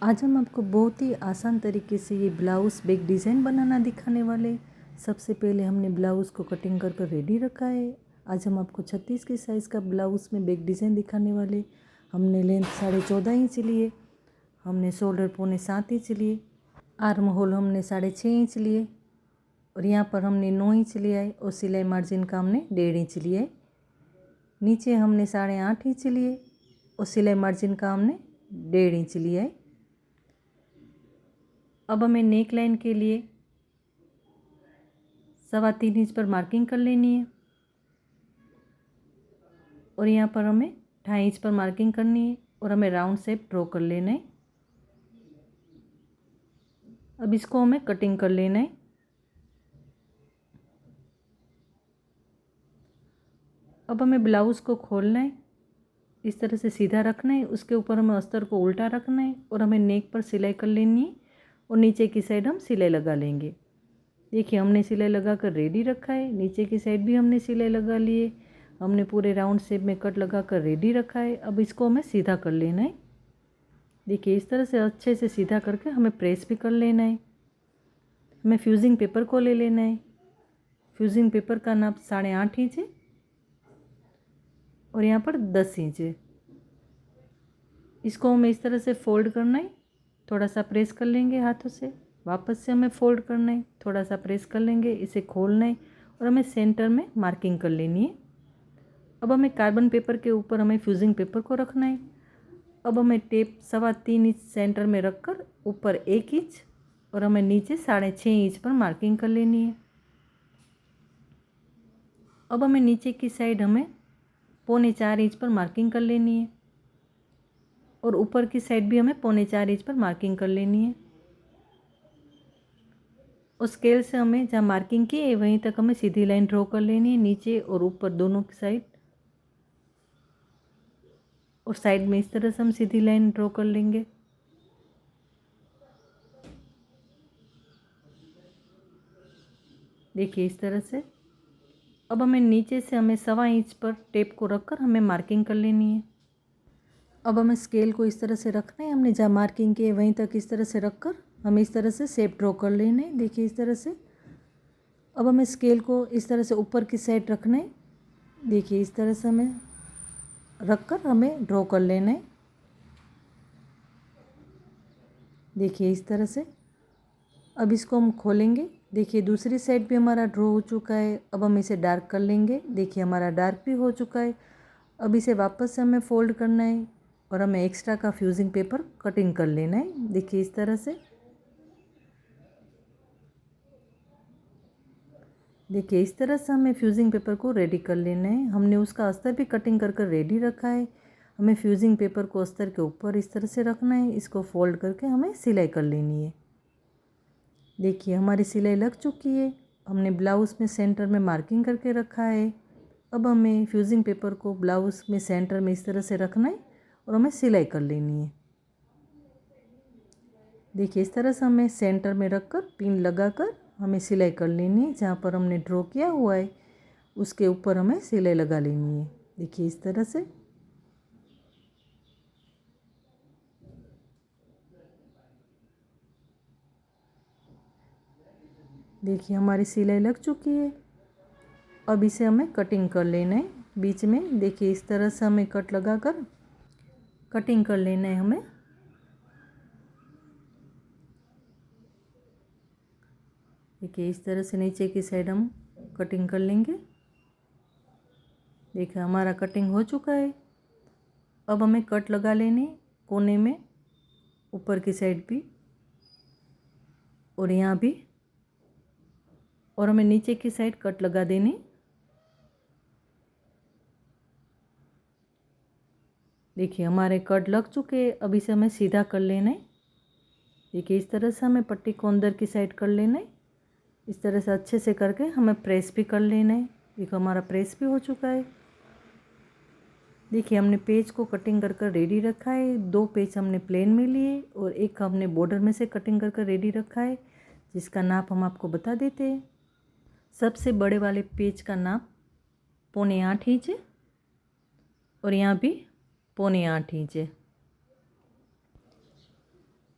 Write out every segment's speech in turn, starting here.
आज हम आपको बहुत ही आसान तरीके से ये ब्लाउज़ बैक डिज़ाइन बनाना दिखाने वाले। सबसे पहले हमने ब्लाउज़ को कटिंग कर रेडी रखा है। आज हम आपको 36 के साइज़ का ब्लाउज़ में बैक डिज़ाइन दिखाने वाले। हमने लेंथ 14.5 इंच लिए, हमने शोल्डर 6.25 इंच लिए, आर्म होल हमने 6.5 इंच लिए और यहाँ पर हमने 9 इंच लिया है और सिलाई मार्जिन का हमने 1.5 इंच लिया है। नीचे हमने 8.5 इंच लिए और सिलाई मार्जिन का हमने 1.5 इंच लिया है। अब हमें नेक लाइन के लिए 3.25 इंच पर मार्किंग कर लेनी है और यहाँ पर हमें 2.5 इंच पर मार्किंग करनी है और हमें राउंड शेप ड्रॉ कर लेना है। अब इसको हमें कटिंग कर लेना है। अब हमें ब्लाउज़ को खोलना है, इस तरह से सीधा रखना है, उसके ऊपर हमें अस्तर को उल्टा रखना है और हमें नेक पर सिलाई कर लेनी है और नीचे की साइड हम सिलाई लगा लेंगे। देखिए हमने सिलाई लगा कर रेडी रखा है। नीचे की साइड भी हमने सिलाई लगा ली है। हमने पूरे राउंड शेप में कट लगा कर रेडी रखा है। अब इसको हमें सीधा कर लेना है। देखिए इस तरह से अच्छे से सीधा करके हमें प्रेस भी कर लेना है। हमें फ्यूजिंग पेपर को ले लेना है। फ्यूजिंग पेपर का नाप 8.5 इंच है और यहाँ पर 10 इंच है। इसको हमें इस तरह से फोल्ड करना है। थोड़ा सा प्रेस कर लेंगे हाथों से, वापस से हमें फोल्ड करना है, थोड़ा सा प्रेस कर लेंगे, इसे खोलना है और हमें सेंटर में मार्किंग कर लेनी है। अब हमें कार्बन पेपर के ऊपर हमें फ्यूजिंग पेपर को रखना है। अब हमें टेप 3.25 इंच सेंटर में रखकर ऊपर 1 इंच और हमें नीचे 6.5 इंच पर मार्किंग कर लेनी है। अब हमें नीचे की साइड हमें 4.25 इंच पर मार्किंग कर लेनी है और ऊपर की साइड भी हमें 4.25 इंच पर मार्किंग कर लेनी है। और स्केल से हमें जहाँ मार्किंग की है वहीं तक हमें सीधी लाइन ड्रॉ कर लेनी है, नीचे और ऊपर दोनों की साइड। और साइड में इस तरह से हम सीधी लाइन ड्रॉ कर लेंगे। देखिए इस तरह से। अब हमें नीचे से हमें 1.25 इंच पर टेप को रखकर हमें मार्किंग कर लेनी है। अब हमें स्केल को इस तरह से रखना है। हमने जहाँ मार्किंग की है वहीं तक इस तरह से रखकर हमें इस तरह से शेप ड्रॉ कर लेना है। देखिए इस तरह से। अब हमें स्केल को इस तरह से ऊपर की साइड रखना है। देखिए इस तरह से हमें रखकर हमें ड्रॉ कर लेना है। देखिए इस तरह से। अब इसको हम खोलेंगे। देखिए दूसरी साइड भी हमारा ड्रॉ हो चुका है। अब हम इसे डार्क कर लेंगे। देखिए हमारा डार्क भी हो चुका है। अब इसे वापस से हमें फोल्ड करना है और हमें एक्स्ट्रा का फ्यूजिंग पेपर कटिंग कर लेना है। देखिए इस तरह से। देखिए इस तरह से हमें फ्यूजिंग पेपर को रेडी कर लेना है। हमने उसका अस्तर भी कटिंग कर रेडी रखा है। हमें फ्यूजिंग पेपर को अस्तर के ऊपर इस तरह से रखना है। इसको फोल्ड करके हमें सिलाई कर लेनी है। देखिए हमारी सिलाई लग चुकी है। हमने ब्लाउज़ में सेंटर में मार्किंग करके रखा है। अब हमें फ्यूजिंग पेपर को ब्लाउज़ में सेंटर में इस तरह से रखना है और हमें सिलाई कर लेनी है। देखिए इस तरह से हमें सेंटर में रखकर पिन लगाकर हमें सिलाई कर लेनी है। जहाँ पर हमने ड्रॉ किया हुआ है उसके ऊपर हमें सिलाई लगा लेनी है। देखिए इस तरह से। देखिए हमारी सिलाई लग चुकी है। अब इसे हमें कटिंग कर लेना है बीच में। देखिए इस तरह से हमें कट लगाकर कटिंग कर लेना है हमें। देखिए इस तरह से नीचे की साइड हम कटिंग कर लेंगे। देखिए हमारा कटिंग हो चुका है। अब हमें कट लगा लेने कोने में, ऊपर की साइड भी और यहाँ भी, और हमें नीचे की साइड कट लगा देने। देखिए हमारे कट लग चुके हैं। अब इसे हमें सीधा कर लेना है। देखिए इस तरह से हमें पट्टी को अंदर की साइड कर लेना है। इस तरह से अच्छे से करके हमें प्रेस भी कर लेना है। देखो हमारा प्रेस भी हो चुका है। देखिए हमने पेज को कटिंग कर रेडी रखा है। 2 पेज हमने प्लेन में लिए और एक हमने बॉर्डर में से कटिंग कर रेडी रखा है, जिसका नाप हम आपको बता देते हैं। सबसे बड़े वाले पेज का नाप 8.25 इंच है और यहाँ भी 8.25 इंच है।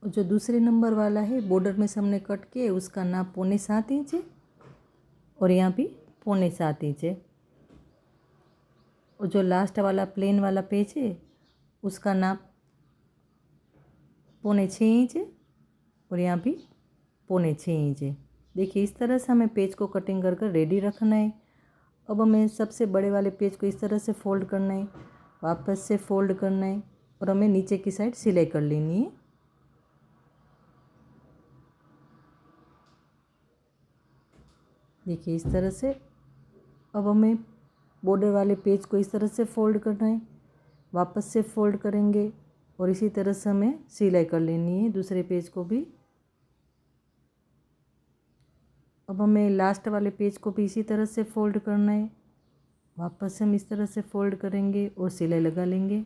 और जो दूसरे नंबर वाला है बॉर्डर में से हमने कट किया उसका नाप 7.25 इंच है और यहाँ भी 7.25 इंच है। और जो लास्ट वाला प्लेन वाला पेज है उसका नाप 5.25 इंच है और यहाँ भी 5.25 इंच है। देखिए इस तरह से हमें पेज को कटिंग कर कर रेडी रखना है। अब हमें सबसे बड़े वाले पेज को इस तरह से फोल्ड करना है, वापस से फोल्ड करना है और हमें नीचे की साइड सिलाई कर लेनी है। देखिए इस तरह से। अब हमें बॉर्डर वाले पेज को इस तरह से फोल्ड करना है, वापस से फोल्ड करेंगे और इसी तरह से हमें सिलाई कर लेनी है दूसरे पेज को भी। अब हमें लास्ट वाले पेज को भी इसी तरह से फोल्ड करना है, वापस से हम इस तरह से फोल्ड करेंगे और सिलाई लगा लेंगे।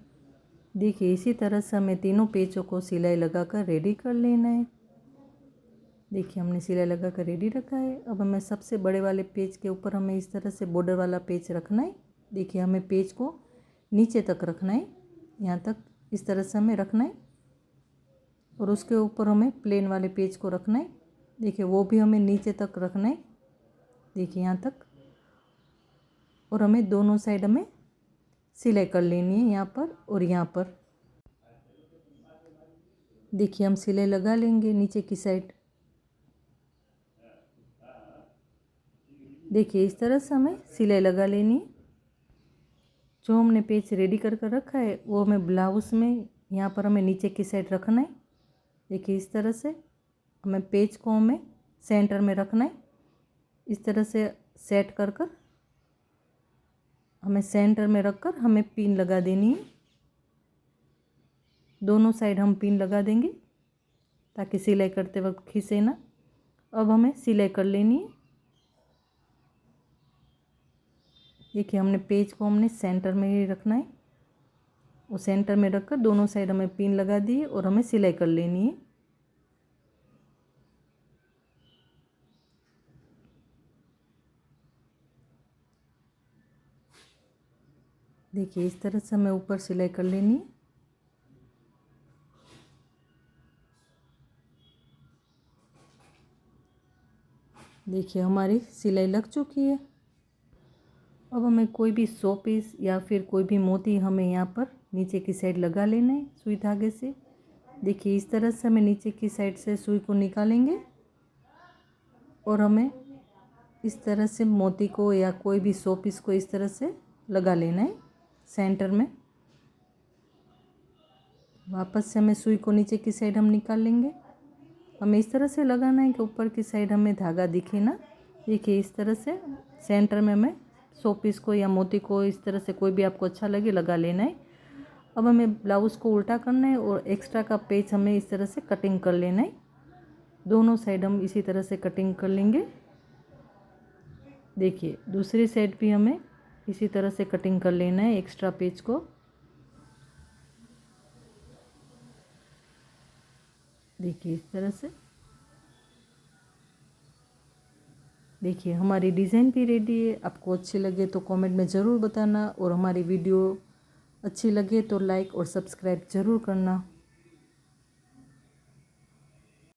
देखिए इसी तरह से हमें तीनों पेजों को सिलाई लगाकर रेडी कर लेना है। देखिए हमने सिलाई लगा कर रेडी रखा है। अब हमें सबसे बड़े वाले पेज के ऊपर हमें इस तरह से बॉर्डर वाला पेज रखना है। देखिए हमें पेज को नीचे तक रखना है, यहाँ तक इस तरह से हमें रखना है और उसके ऊपर हमें प्लेन वाले पेज को रखना है। देखिए वो भी हमें नीचे तक रखना है, देखिए यहाँ तक। और हमें दोनों साइड हमें सिलाई कर लेनी है, यहाँ पर और यहाँ पर। देखिए हम सिलाई लगा लेंगे नीचे की साइड। देखिए इस तरह से हमें सिलाई लगा लेनी है। जो हमने पेज रेडी कर कर रखा है वो हमें ब्लाउज़ में यहाँ पर हमें नीचे की साइड रखना है। देखिए इस तरह से हमें पेज को हमें सेंटर में रखना है। इस तरह से सेट कर कर हमें सेंटर में रख कर हमें पिन लगा देनी है। दोनों साइड हम पिन लगा देंगे ताकि सिलाई करते वक्त खींचे ना। अब हमें सिलाई कर लेनी है। देखिए हमने पेज को हमने सेंटर में ही रखना है, वो सेंटर में रखकर दोनों साइड हमें पिन लगा दी है और हमें सिलाई कर लेनी है। देखिए इस तरह से हमें ऊपर सिलाई कर लेनी है। देखिए हमारी सिलाई लग चुकी है। अब हमें कोई भी 100 पीस या फिर कोई भी मोती हमें यहाँ पर नीचे की साइड लगा लेना है सुई धागे से। देखिए इस तरह से हमें नीचे की साइड से सुई को निकालेंगे और हमें इस तरह से मोती को या कोई भी 100 पीस को इस तरह से लगा लेना है सेंटर में। वापस से हमें सुई को नीचे की साइड हम निकाल लेंगे। हमें इस तरह से लगाना है कि ऊपर की साइड हमें धागा दिखे ना। देखिए इस तरह से सेंटर में हमें 100 पीस को या मोती को इस तरह से कोई भी आपको अच्छा लगे लगा लेना है। अब हमें ब्लाउज़ को उल्टा करना है और एक्स्ट्रा का पेज हमें इस तरह से कटिंग कर लेना है। दोनों साइड हम इसी तरह से कटिंग कर लेंगे। देखिए दूसरी साइड भी हमें इसी तरह से कटिंग कर लेना है एक्स्ट्रा पेज को। देखिए इस तरह से। देखिए हमारी डिज़ाइन भी रेडी है। आपको अच्छी लगे तो कमेंट में ज़रूर बताना और हमारी वीडियो अच्छी लगे तो लाइक और सब्सक्राइब ज़रूर करना।